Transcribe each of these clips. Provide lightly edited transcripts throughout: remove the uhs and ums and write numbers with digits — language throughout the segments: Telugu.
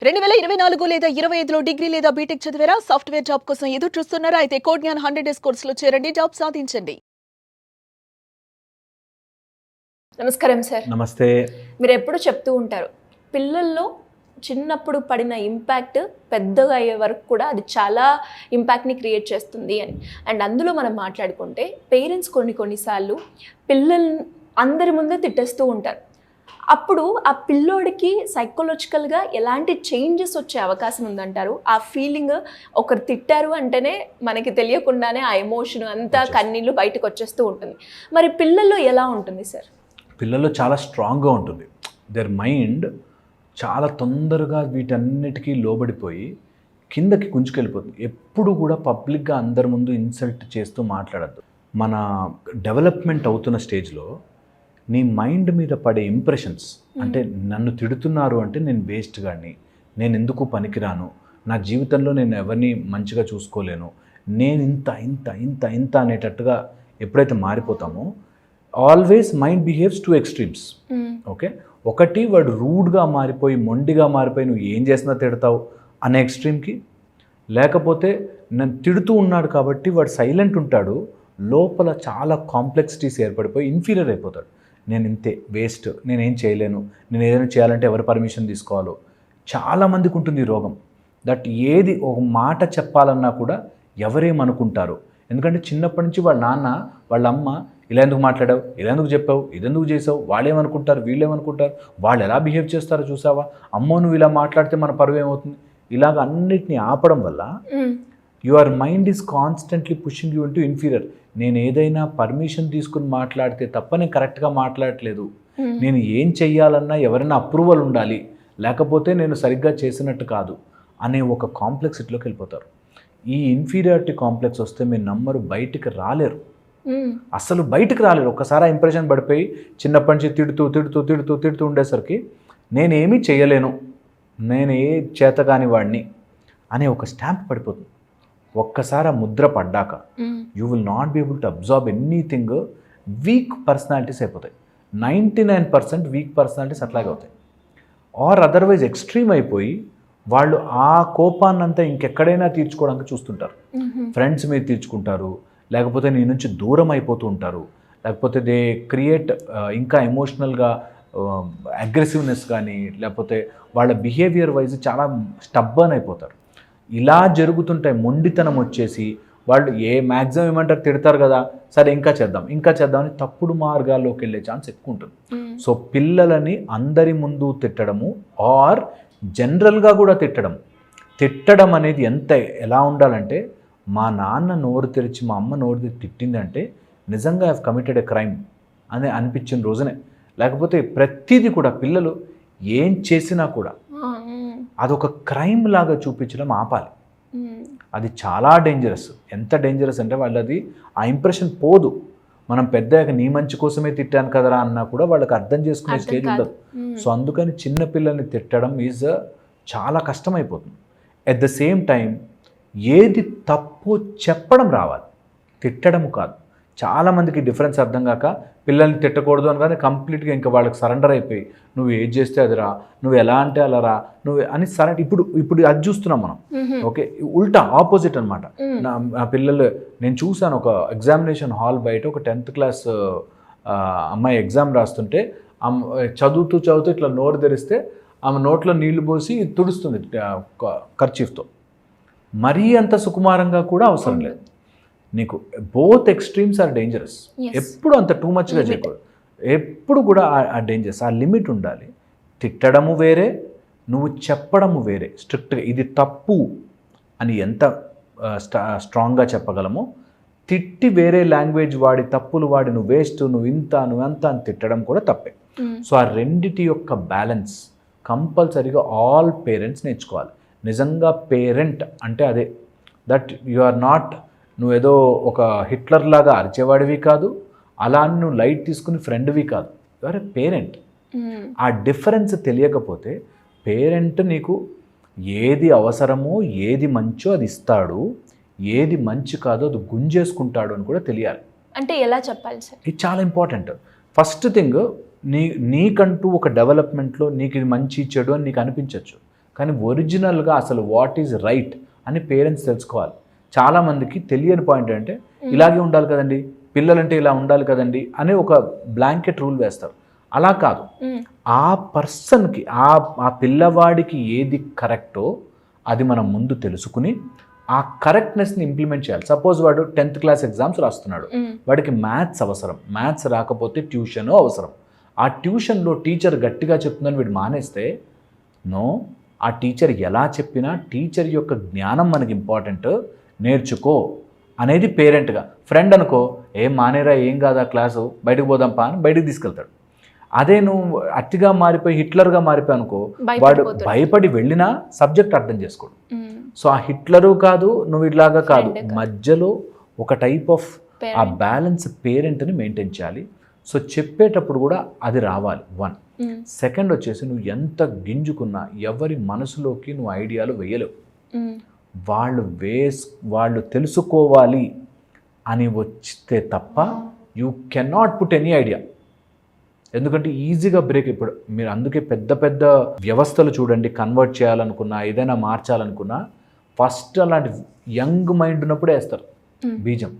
2024 లేదా 25లో డిగ్రీ లేదా బీటెక్ చదివారా? సాఫ్ట్‌వేర్ జాబ్ కోసం ఎదురు చూస్తున్నారా? అయితే కోడ్ జ్ఞాన్ 100 డేస్ కోర్సులో చేరండి. జాబ్ సాధించండి. నమస్కారం సార్. నమస్తే. మీరు ఎప్పుడు చెప్తూ ఉంటారు, పిల్లల్లో చిన్నప్పుడు పడిన ఇంపాక్ట్ పెద్దగా అయ్యే వరకు కూడా అది చాలా ఇంపాక్ట్ని క్రియేట్ చేస్తుంది అని. అండ్ అందులో మనం మాట్లాడుకుంటే పేరెంట్స్ కొన్నిసార్లు పిల్లల్ని అందరి ముందే తిట్టేస్తూ ఉంటారు. అప్పుడు ఆ పిల్లోడికి సైకలాజికల్గా ఎలాంటి చేంజెస్ వచ్చే అవకాశం ఉందంటారు? ఆ ఫీలింగ్ ఒకరు తిట్టారు అంటేనే మనకి తెలియకుండానే ఆ ఎమోషన్ అంతా కన్నీళ్ళు బయటకు వచ్చేస్తూ ఉంటుంది. మరి పిల్లల్లో ఎలా ఉంటుంది సార్? పిల్లల్లో చాలా స్ట్రాంగ్గా ఉంటుంది. దేర్ మైండ్ చాలా తొందరగా వీటన్నిటికీ లోబడిపోయి కిందకి కుంచుకెళ్ళిపోతుంది. ఎప్పుడు కూడా పబ్లిక్గా అందరి ముందు ఇన్సల్ట్ చేస్తూ మాట్లాడద్దు. మన డెవలప్మెంట్ అవుతున్న స్టేజ్లో నీ మైండ్ మీద పడే ఇంప్రెషన్స్, అంటే నన్ను తిడుతున్నారు అంటే నేను వేస్ట్ గాడిని, నేను ఎందుకు పనికిరాను, నా జీవితంలో నేను ఎవరిని మంచిగా చూసుకోలేను, నేను ఇంత ఇంత ఇంత ఇంత అనేటట్టుగా ఎప్పుడైతే మారిపోతామో always mind behaves to extremes. Okay, ఒకటి వాడు రూడ్గా మారిపోయి మొండిగా మారిపోయి నువ్వు ఏం చేసినా తిడతావు అనే ఎక్స్ట్రీమ్కి, లేకపోతే నన్ను తిడుతూ ఉన్నాడు కాబట్టి వాడు సైలెంట్ ఉంటాడు, లోపల చాలా కాంప్లెక్సిటీస్ ఏర్పడిపోయి ఇన్ఫీరియర్ అయిపోతాడు. నేను ఇంతే వేస్ట్, నేనేం చేయలేను, నేను ఏదైనా చేయాలంటే ఎవరి పర్మిషన్ తీసుకోవాలో. చాలామందికి ఉంటుంది ఈ రోగం. దట్ ఏది ఒక మాట చెప్పాలన్నా కూడా ఎవరేమనుకుంటారు. ఎందుకంటే చిన్నప్పటి నుంచి వాళ్ళ నాన్న వాళ్ళ అమ్మ ఇలా ఎందుకు మాట్లాడావు, ఇలా ఎందుకు చెప్పావు, ఇదెందుకు చేసావు, వాళ్ళేమనుకుంటారు, వీళ్ళేమనుకుంటారు, వాళ్ళు ఎలా బిహేవ్ చేస్తారో చూసావా, అమ్మో నువ్వు ఇలా మాట్లాడితే మన పరువు ఏమవుతుంది, ఇలాగ అన్నిటినీ ఆపడం వల్ల your mind is constantly pushing you into inferior. నేను ఏదైనా పర్మిషన్ తీసుకుని మాట్లాడితే తప్ప నేను కరెక్ట్గా మాట్లాడట్లేదు, నేను ఏం చెయ్యాలన్నా ఎవరైనా అప్రూవల్ ఉండాలి, లేకపోతే నేను సరిగ్గా చేసినట్టు కాదు అనే ఒక కాంప్లెక్సిటీలోకి వెళ్ళిపోతారు. ఈ ఇన్ఫీరియారిటీ కాంప్లెక్స్ వస్తే మీరు నమ్మరు, బయటికి రాలేరు, అసలు బయటకు రాలేరు. ఒక్కసారి ఆ ఇంప్రెషన్ పడిపోయి చిన్నప్పటి నుంచి తిడుతూ తిడుతూ తిడుతూ తిడుతూ ఉండేసరికి నేనేమీ చేయలేను, నేను ఏ చేతగాని వాడిని అనే ఒక స్టాంప్ పడిపోతుంది. ఒక్కసారి ఆ ముద్ర పడ్డాక you will not be able to absorb anything. Week personalities అయిపోతాయి. 99% వీక్ పర్సనాలిటీస్ అట్లాగే అవుతాయి. ఆర్ అదర్వైజ్ ఎక్స్ట్రీమ్ అయిపోయి వాళ్ళు ఆ కోపాన్నంతా ఇంకెక్కడైనా తీర్చుకోవడానికి చూస్తుంటారు. ఫ్రెండ్స్ మీద తీర్చుకుంటారు, లేకపోతే నీ నుంచి దూరం అయిపోతూ ఉంటారు, లేకపోతే దే క్రియేట్ ఇంకా ఎమోషనల్గా అగ్రెసివ్నెస్ కానీ, లేకపోతే వాళ్ళ బిహేవియర్ వైజ్ చాలా స్టబ్బర్న్ అయిపోతారు. ఇలా జరుగుతుంటాయి. మొండితనం వచ్చేసి వాళ్ళు మ్యాక్సిమం ఏమంటారు, తిడతారు కదా, సరే ఇంకా చేద్దాం ఇంకా చేద్దాం అని తప్పుడు మార్గాల్లోకి వెళ్ళే ఛాన్స్ ఎక్కువ ఉంటుంది. సో పిల్లలని అందరి ముందు తిట్టడము ఆర్ జనరల్గా కూడా తిట్టడం అనేది ఎలా ఉండాలంటే, మా నాన్న నోరు తెరిచి మా అమ్మ నోరు తెరిచి తిట్టిందంటే నిజంగా హ్యావ్ కమిటెడ్ ఎ క్రైమ్ అని అనిపించిన రోజునే. లేకపోతే ప్రతిదీ కూడా పిల్లలు ఏం చేసినా కూడా అదొక క్రైమ్ లాగా చూపించడం ఆపాలి. అది చాలా డేంజరస్. ఎంత డేంజరస్ అంటే వాళ్ళది ఆ ఇంప్రెషన్ పోదు. మనం పెద్దగా నీ మంచి కోసమే తిట్టాను కదరా అన్నా కూడా వాళ్ళకి అర్థం చేసుకునే స్టేజ్ ఉండదు. సో అందుకని చిన్న పిల్లల్ని తిట్టడం చాలా కష్టమైపోతుంది. ఎట్ ద సేమ్ టైం ఏది తప్పు చెప్పడం రావాలి, తిట్టడము కాదు. చాలామందికి డిఫరెన్స్ అర్థం కాక పిల్లల్ని తిట్టకూడదు అని కానీ కంప్లీట్గా ఇంకా వాళ్ళకి సరెండర్ అయిపోయి నువ్వు ఏది చేస్తే అది రా, నువ్వు ఎలా అంటే అలా రా, నువ్వు అని సరెండర్. ఇప్పుడు అది చూస్తున్నాం మనం. ఓకే, ఉల్టా ఆపోజిట్ అనమాట. నా పిల్లలు నేను చూశాను, ఒక ఎగ్జామినేషన్ హాల్ బయట ఒక 10th క్లాస్ అమ్మాయి ఎగ్జామ్ రాస్తుంటే చదువుతూ ఇట్లా నోరు తెరిస్తే ఆమె నోట్లో నీళ్లు పోసి తుడుస్తుంది కర్చీఫ్తో. మరీ అంత సుకుమారంగా కూడా అవసరం లేదు. నీకు బోత్ ఎక్స్ట్రీమ్స్ ఆర్ డేంజరస్. ఎప్పుడు అంత టూ మచ్గా చేయకూడదు. ఎప్పుడు కూడా ఆ డేంజరస్, ఆ లిమిట్ ఉండాలి. తిట్టడము వేరే, నువ్వు చెప్పడము వేరే. స్ట్రిక్ట్గా ఇది తప్పు అని ఎంత స్ట్రాంగ్గా చెప్పగలమో, తిట్టి వేరే లాంగ్వేజ్ వాడి తప్పులు వాడి నువ్వు వేస్ట్, నువ్వు ఇంత నువ్వంత అని తిట్టడం కూడా తప్పే. సో ఆ రెండిటి యొక్క బ్యాలెన్స్ కంపల్సరీగా ఆల్ పేరెంట్స్ నేర్చుకోవాలి. నిజంగా పేరెంట్ అంటే అదే, దట్ యు ఆర్ నాట్, నువ్వేదో ఒక హిట్లర్ లాగా అరిచేవాడివి కాదు, అలా నువ్వు లైట్ తీసుకుని ఫ్రెండ్వి కాదు, యు ఆర్ ఎ పేరెంట్. ఆ డిఫరెన్స్ తెలియకపోతే పేరెంట్ నీకు ఏది అవసరమో ఏది మంచో అది ఇస్తాడు, ఏది మంచి కాదో అది గుంజేసుకుంటాడు అని కూడా తెలియాలి. అంటే ఎలా చెప్పాలి సార్? ఇది చాలా ఇంపార్టెంట్. ఫస్ట్ థింగ్, నీకంటూ ఒక డెవలప్మెంట్లో నీకు ఇది మంచి చెడు అని నీకు అనిపించవచ్చు, కానీ ఒరిజినల్గా అసలు వాట్ ఈజ్ రైట్ అని పేరెంట్స్ తెలుసుకోవాలి. చాలామందికి తెలియని పాయింట్ అంటే ఇలాగే ఉండాలి కదండి, పిల్లలంటే ఇలా ఉండాలి కదండి అనే ఒక బ్లాంకెట్ రూల్ వేస్తారు. అలా కాదు, ఆ పర్సన్కి ఆ పిల్లవాడికి ఏది కరెక్టో అది మనం ముందు తెలుసుకుని ఆ కరెక్ట్నెస్ని ఇంప్లిమెంట్ చేయాలి. సపోజ్ వాడు 10th క్లాస్ ఎగ్జామ్స్ రాస్తున్నాడు, వాడికి మ్యాథ్స్ అవసరం, మ్యాథ్స్ రాకపోతే ట్యూషన్ అవసరం. ఆ ట్యూషన్లో టీచర్ గట్టిగా చెప్తుందని వీడు మానేస్తే, నో, ఆ టీచర్ ఎలా చెప్పినా టీచర్ యొక్క జ్ఞానం మనకి ఇంపార్టెంట్, నేర్చుకో అనేది పేరెంట్గా. ఫ్రెండ్ అనుకో, ఏం మానేరా, ఏం కాదా క్లాసు, బయటకు పోదాంపా అని బయటకు తీసుకెళ్తాడు. అదే నువ్వు అతిగా మారిపోయి హిట్లర్గా మారిపోయి అనుకో, వాడు భయపడి వెళ్ళినా సబ్జెక్ట్ అర్థం చేసుకోడు. సో ఆ హిట్లరు కాదు, నువ్వు ఇట్లాగా కాదు, మధ్యలో ఒక టైప్ ఆఫ్ ఆ బ్యాలెన్స్ పేరెంట్ని మెయింటైన్ చేయాలి. సో చెప్పేటప్పుడు కూడా అది రావాలి. 1. సెకండ్ వచ్చేసి, నువ్వు ఎంత గింజుకున్నా ఎవరి మనసులోకి నువ్వు ఐడియాలు వేయలేవు. వాళ్ళు తెలుసుకోవాలి అని వస్తే తప్ప you cannot put any idea. ఎందుకంటే ఈజీగా బ్రేక్. ఇప్పుడు మీరు అందుకే పెద్ద పెద్ద వ్యవస్థలు చూడండి, కన్వర్ట్ చేయాలనుకున్నా, ఏదైనా మార్చాలనుకున్నా ఫస్ట్ అలాంటి యంగ్ మైండ్ ఉన్నప్పుడే వేస్తారు బీజం,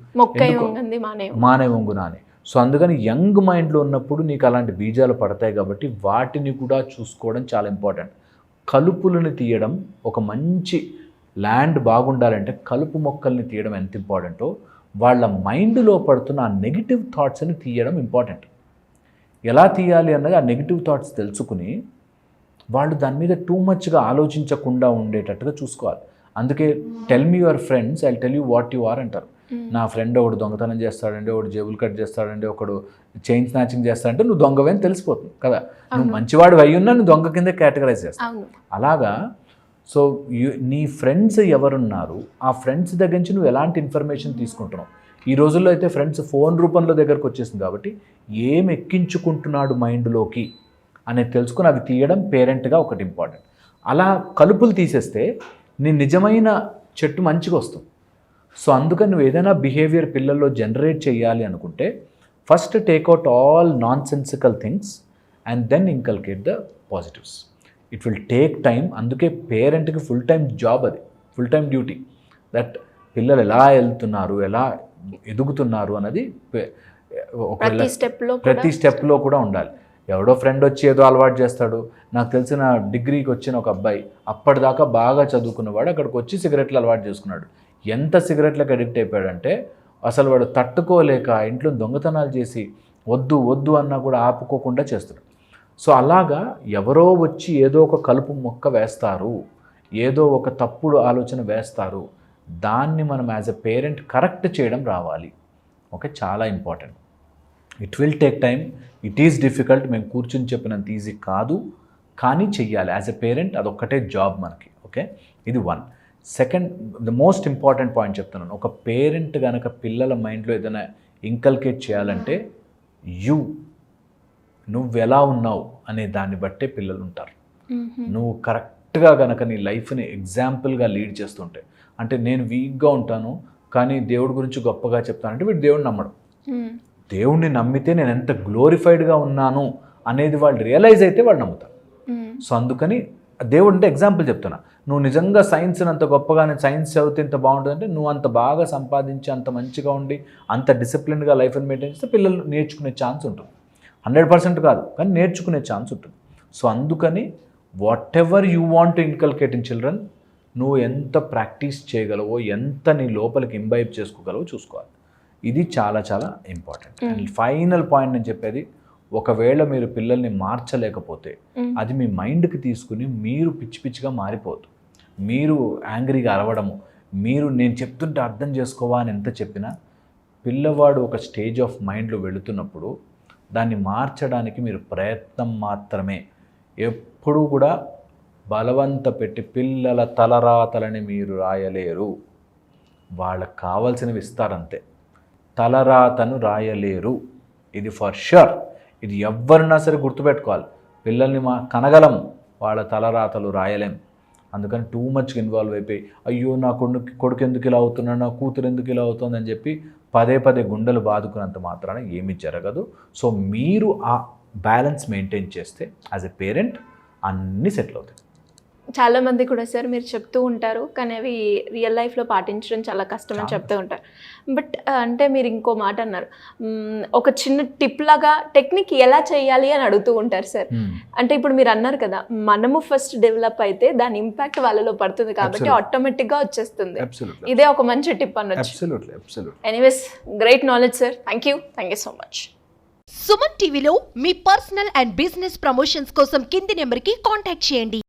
మానే వంగునా అని. సో అందుకని యంగ్ మైండ్లో ఉన్నప్పుడు నీకు అలాంటి బీజాలు పడతాయి కాబట్టి వాటిని కూడా చూసుకోవడం చాలా ఇంపార్టెంట్. కలుపులను తీయడం, ఒక మంచి ల్యాండ్ బాగుండాలంటే కలుపు మొక్కల్ని తీయడం ఎంత ఇంపార్టెంటో, వాళ్ళ మైండ్లో పడుతున్న ఆ నెగిటివ్ థాట్స్ని తీయడం ఇంపార్టెంట్. ఎలా తీయాలి అన్నది ఆ నెగిటివ్ థాట్స్ తెలుసుకుని వాళ్ళు దాని మీద టూ మచ్గా ఆలోచించకుండా ఉండేటట్టుగా చూసుకోవాలి. అందుకే tell me your friends, I tell you what you are అంటారు. నా ఫ్రెండ్ ఒకడు దొంగతనం చేస్తాడండి, ఒకడు జేబులు కట్ చేస్తాడండి, ఒకడు చైన్ స్నాచింగ్ చేస్తాడంటే నువ్వు దొంగవే అని తెలిసిపోతుంది కదా. నువ్వు మంచివాడు అయి ఉన్నా నువ్వు దొంగ కింద కేటగరైజ్ చేస్తావు. అలాగా సో నీ ఫ్రెండ్స్ ఎవరున్నారు, ఆ ఫ్రెండ్స్ దగ్గర నుంచి నువ్వు ఎలాంటి ఇన్ఫర్మేషన్ తీసుకుంటున్నావు. ఈ రోజుల్లో అయితే ఫ్రెండ్స్ ఫోన్ రూపంలో దగ్గరకు వచ్చేసింది కాబట్టి ఏం ఎక్కించుకుంటున్నాడు మైండ్లోకి అనేది తెలుసుకుని అవి తీయడం పేరెంట్గా ఒకటి ఇంపార్టెంట్. అలా కలుపులు తీసేస్తే నీ నిజమైన చెట్టు మంచిగా వస్తుంది. సో అందుకని నువ్వు ఏదైనా బిహేవియర్ పిల్లల్లో జనరేట్ చేయాలి అనుకుంటే first take out all nonsensical things and then inculcate the positives. It will take time. అందుకే పేరెంట్కి ఫుల్ టైం జాబ్, అది ఫుల్ టైం డ్యూటీ. దట్ పిల్లలు ఎలా వెళ్తున్నారు, ఎలా ఎదుగుతున్నారు అన్నది ప్రతి స్టెప్లో కూడా ఉండాలి. ఎవడో ఫ్రెండ్ వచ్చి ఏదో అలవాటు చేస్తాడు. నాకు తెలిసిన డిగ్రీకి వచ్చిన ఒక అబ్బాయి అప్పటిదాకా బాగా చదువుకున్నవాడు అక్కడికి వచ్చి సిగరెట్లు అలవాటు చేసుకున్నాడు. ఎంత సిగరెట్లకు అడిక్ట్ అయిపోయాడంటే అసలు వాడు తట్టుకోలేక ఇంట్లో దొంగతనాలు చేసి వద్దు వద్దు అన్నా కూడా ఆపుకోకుండా చేస్తాడు. సో అలాగా ఎవరో వచ్చి ఏదో ఒక కలుపు మొక్క వేస్తారు, ఏదో ఒక తప్పుడు ఆలోచన వేస్తారు, దాన్ని మనం యాజ్ ఎ పేరెంట్ కరెక్ట్ చేయడం రావాలి. ఓకే, చాలా important. It will take time, it is difficult. మేము కూర్చుని చెప్పినంత ఈజీ కాదు, కానీ చెయ్యాలి యాజ్ ఎ పేరెంట్. అదొక్కటే జాబ్ మనకి. ఓకే, ఇది 1. Second, the most important point చెప్తున్నాను. ఒక పేరెంట్ కనుక పిల్లల మైండ్లో ఏదైనా ఇంకల్కేట్ చేయాలంటే నువ్వు ఎలా ఉన్నావు అనే దాన్ని బట్టే పిల్లలు ఉంటారు. నువ్వు కరెక్ట్గా కనుక నీ లైఫ్ని ఎగ్జాంపుల్గా లీడ్ చేస్తుంటే, అంటే నేను వీక్గా ఉంటాను కానీ దేవుడి గురించి గొప్పగా చెప్తానంటే వీడు దేవుడిని నమ్మడం. దేవుణ్ణి నమ్మితే నేను ఎంత గ్లోరిఫైడ్గా ఉన్నాను అనేది వాళ్ళు రియలైజ్ అయితే వాళ్ళు నమ్ముతారు. సో అందుకని దేవుడు అంటే ఎగ్జాంపుల్ చెప్తున్నా. నువ్వు నిజంగా సైన్స్ని అంత గొప్పగా, నేను సైన్స్ చదివితే ఇంత బాగుంటుందంటే నువ్వు అంత బాగా సంపాదించి అంత మంచిగా ఉండి అంత డిసిప్లిన్గా లైఫ్ని మెయింటైన్ చేస్తే పిల్లలు నేర్చుకునే ఛాన్స్ ఉంటుంది. 100% కాదు కానీ నేర్చుకునే ఛాన్స్ ఉంటుంది. సో అందుకని what ever you want to inculcate in children, నువ్వు ఎంత ప్రాక్టీస్ చేయగలవో, ఎంత నీ లోపలికి ఇంబైబ్ చేసుకోగలవో చూసుకోవాలి. ఇది చాలా చాలా ఇంపార్టెంట్. అండ్ ఫైనల్ పాయింట్ నేను చెప్పేది, ఒకవేళ మీరు పిల్లల్ని మార్చలేకపోతే అది మీ మైండ్కి తీసుకుని మీరు పిచ్చి పిచ్చిగా మారిపోవద్దు. మీరు యాంగ్రీగా అరవడము, మీరు నేను చెప్తుంటే అర్థం చేసుకోవా అని ఎంత చెప్పినా పిల్లవాడు ఒక స్టేజ్ ఆఫ్ మైండ్లో వెళుతున్నప్పుడు దాన్ని మార్చడానికి మీరు ప్రయత్నం మాత్రమే. ఎప్పుడూ కూడా బలవంత పెట్టి పిల్లల తలరాతలని మీరు రాయలేరు. వాళ్ళకు కావాల్సినవి ఇస్తారంతే, తలరాతను రాయలేరు. ఇది ఫర్ షూర్. ఇది ఎవరినా సరే గుర్తుపెట్టుకోవాలి. పిల్లల్ని కనగలం, వాళ్ళ తలరాతలు రాయలేం. అందుకని టూ మచ్గా ఇన్వాల్వ్ అయిపోయి అయ్యో నా కొడుకు ఎందుకు ఇలా అవుతున్నాడు, నా కూతురు ఎందుకు ఇలా అవుతుంది అని చెప్పి పదే పదే గుండెలు బాదుకున్నంత మాత్రాన ఏమీ జరగదు. సో మీరు ఆ బ్యాలెన్స్ మెయింటైన్ చేస్తే యాజ్ ఎ పేరెంట్ అన్నీ సెటిల్ అవుతాయి. చాలా మంది కూడా సార్ మీరు చెప్తూ ఉంటారు, కానీ అవి రియల్ లైఫ్లో పాటించడం చాలా కష్టం అని చెప్తూ ఉంటారు. బట్ అంటే మీరు ఇంకో మాట అన్నారు, ఒక చిన్న టిప్ లాగా టెక్నిక్ ఎలా చేయాలి అని అడుగుతూ ఉంటారు సార్. అంటే ఇప్పుడు మీరు అన్నారు కదా, మనము ఫస్ట్ డెవలప్ అయితే దాని ఇంపాక్ట్ వాళ్ళలో పడుతుంది కాబట్టి ఆటోమేటిక్గా వచ్చేస్తుంది. ఇదే ఒక మంచి టిప్ అనొచ్చు. Anyways, great knowledge sir. Thank you so much. Suman టీవీలో మీ పర్సనల్ అండ్ బిజినెస్ ప్రమోషన్స్ కోసం కింది నెంబర్కి కాంటాక్ట్ చేయండి.